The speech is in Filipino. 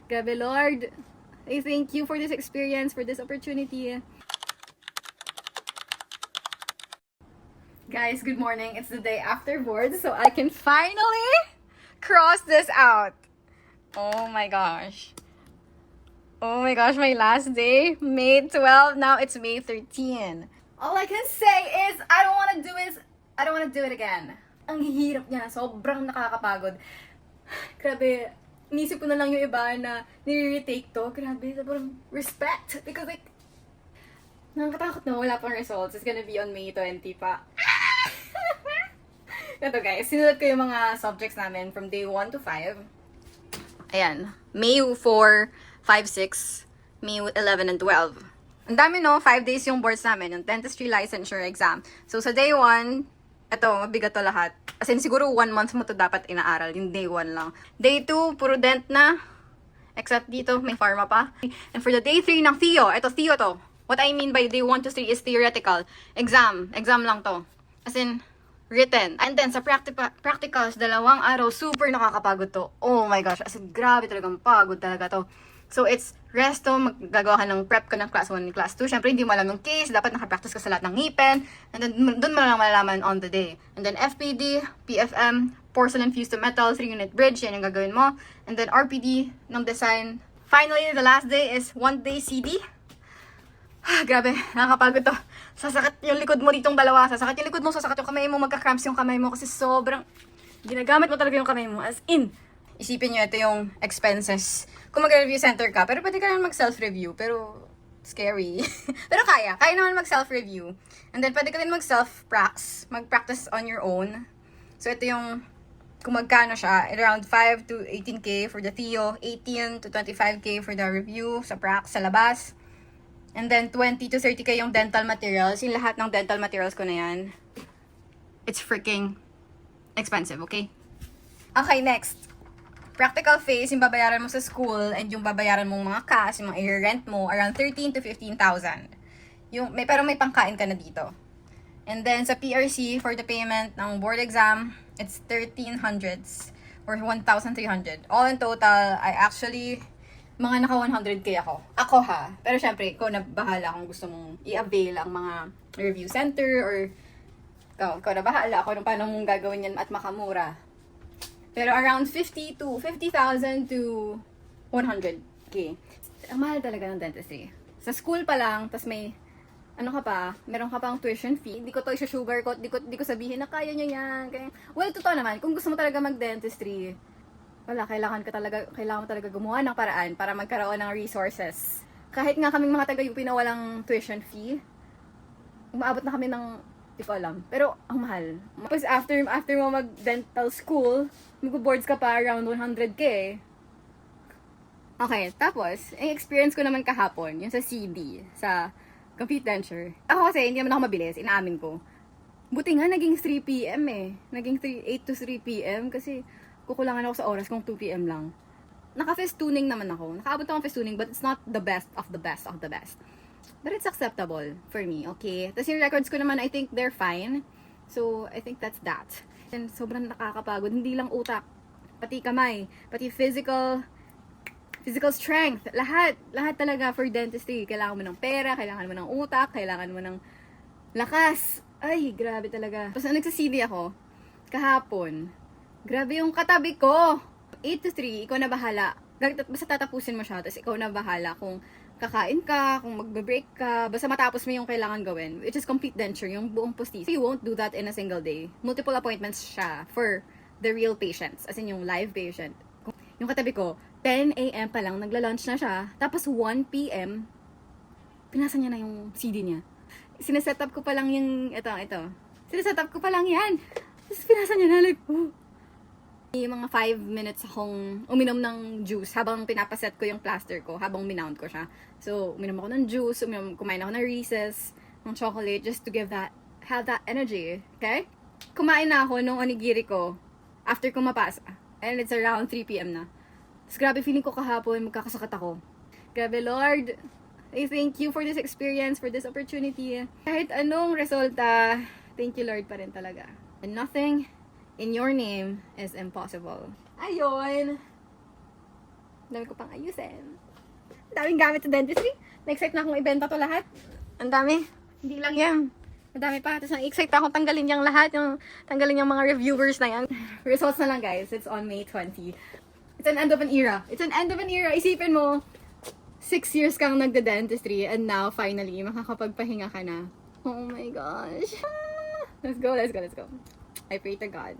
Grabe, Lord. I thank you for this experience, for this opportunity. Guys, good morning. It's the day after board, so I can finally cross this out. Oh my gosh. Oh my gosh, my last day, May 12. Now it's May 13. All I can say is, I don't want to do it again. Ang hirap niya. Sobrang nakakapagod. Grabe. Inisip ko na lang yung iba na nire-retake to. Grabe. Sobrang respect. Because like, nakakatakot na wala pang results. It's gonna be on May 20 pa. Ito guys, sinulat ko yung mga subjects namin from day 1 to 5. Ayan. May 4, 5, 6, May 11, and 12. Ang dami no, 5 days yung boards namin, yung dentistry licensure exam. So sa day 1, ito, mabigat to lahat. As in, siguro 1 month mo to dapat inaaral, yung day 1 lang. Day 2, puro dent na. Except dito, may pharma pa. And for the day 3 ng Theo, ito Theo to. What I mean by day 1 to 3 is theoretical. Exam lang to. As in, written. And then, sa practicals, 2 araw, super nakakapagod to. Oh my gosh, as in, grabe talagang pagod talaga to. So, it's resto, maggagawa ka ng prep ka ng class 1 and class 2. Siyempre, hindi mo alam yung case, dapat nakapractice ka sa lahat ng ngipin. And then, doon mo lang malalaman on the day. And then, FPD, PFM, porcelain fused to metal, 3-unit bridge, yan yung gagawin mo. And then, RPD ng design. Finally, the last day is 1-day CD. Grabe, nakakapagod to. Sasakit yung likod mo ditong dalawa. Sasakit yung likod mo, sasakit yung kamay mo, magka-cramps yung kamay mo kasi sobrang ginagamit mo talaga yung kamay mo. As in, isipin nyo, ito yung expenses. Kung mag-review center ka, pero pwede ka naman mag-self-review, pero scary. Pero kaya naman mag-self-review. And then, pwede ka din mag-practice on your own. So, ito yung, kung magkano siya, around 5 to 18K for the Theo, 18 to 25K for the review sa labas. And then, 20 to 30K yung dental materials. Yung lahat ng dental materials ko na yan. It's freaking expensive, okay? Okay, next. Practical phase, yung babayaran mo sa school and yung babayaran mong mga cash, yung mga i-rent mo, around 13 to 15,000. Pero may pangkain ka na dito. And then, sa PRC, for the payment ng board exam, it's 1,300s or 1,300. All in total, I actually mga naka 100K ako. Ako ha. Pero syempre, ikaw na bahala kung gusto mong i-avail ang mga review center or ikaw na bahala kung paano mong gagawin yan at makamura. Pero around 50,000 to 100K. Ang mahal talaga ng dentistry. Sa school pa lang, tas may meron ka pang tuition fee. Hindi ko to i-sugarcoat, di ko sabihin na kaya nyo yan. Well, totoo naman, kung gusto mo talaga mag-dentistry, kailangan mo talaga gumawa ng paraan para magkaroon ng resources. Kahit nga kaming mga taga-UP na walang tuition fee, umaabot na kami ng, di ko alam. Pero, ang mahal. Tapos, after mo mag-dental school, mag-boards ka pa around 100K. Okay, tapos, ang experience ko naman kahapon, yung sa CD, sa complete denture. Ako kasi, hindi naman ako mabilis, inaamin ko. Buti nga, naging 3 p.m. Naging 8 to 3 p.m. kasi, kukulangan ako sa oras kung 2 p.m. lang. Naka-festooning naman ako. Nakaabot ako ng festooning, but it's not the best of the best of the best. But it's acceptable for me, okay? Tapos yung records ko naman, I think they're fine. So, I think that's that. And sobrang nakakapagod. Hindi lang utak. Pati kamay. Pati physical strength. Lahat talaga for dentistry. Kailangan mo ng pera, kailangan mo ng utak, kailangan mo ng lakas. Ay, grabe talaga. Tapos nagsasidi ako, kahapon, grabe yung katabi ko. 8 to 3, ikaw na bahala. Basta tatapusin mo siya, tapos ikaw na bahala kung kakain ka, kung magbe-break ka, basta matapos mo yung kailangan gawin, which is complete denture, yung buong postizo. You won't do that in a single day. Multiple appointments siya for the real patients, as in yung live patient. Yung katabi ko, 10 a.m. pa lang, nagla-lunch na siya, tapos 1 p.m., pinasa niya na yung CD niya. Sineset up ko pa lang yung, ito. Sineset up ko pa lang yan. Tapos pinasa niya na, like, oh. May mga 5 minutes akong uminom ng juice habang pinapaset ko yung plaster ko, habang minount ko siya. So, uminom ako ng juice, kumain ako ng Reese's, ng chocolate, just to have that energy, okay? Kumain na ako nung onigiri ko after ko mapasa. And it's around 3 p.m. na. Tapos grabe, feeling ko kahapon, magkakasakit ako. Grabe, Lord, I thank you for this experience, for this opportunity. Kahit anong resulta, thank you, Lord, pa rin talaga. And nothing in your name is impossible. Ayun. Ang dami ko pang ayusin. Ang daming gamit sa dentistry. Na-excite na akong ibenta to lahat. Ang dami. Hindi lang yan. Madami pa. Tapos na-excite akong tanggalin yung lahat. Tanggalin yung mga reviewers na yan. Results na lang guys. It's on May 20. It's an end of an era. It's an end of an era. Isipin mo, 6 years kang nagda-dentistry and now finally makakapagpahinga ka na. Oh my gosh. Let's go, let's go, let's go. I pray to God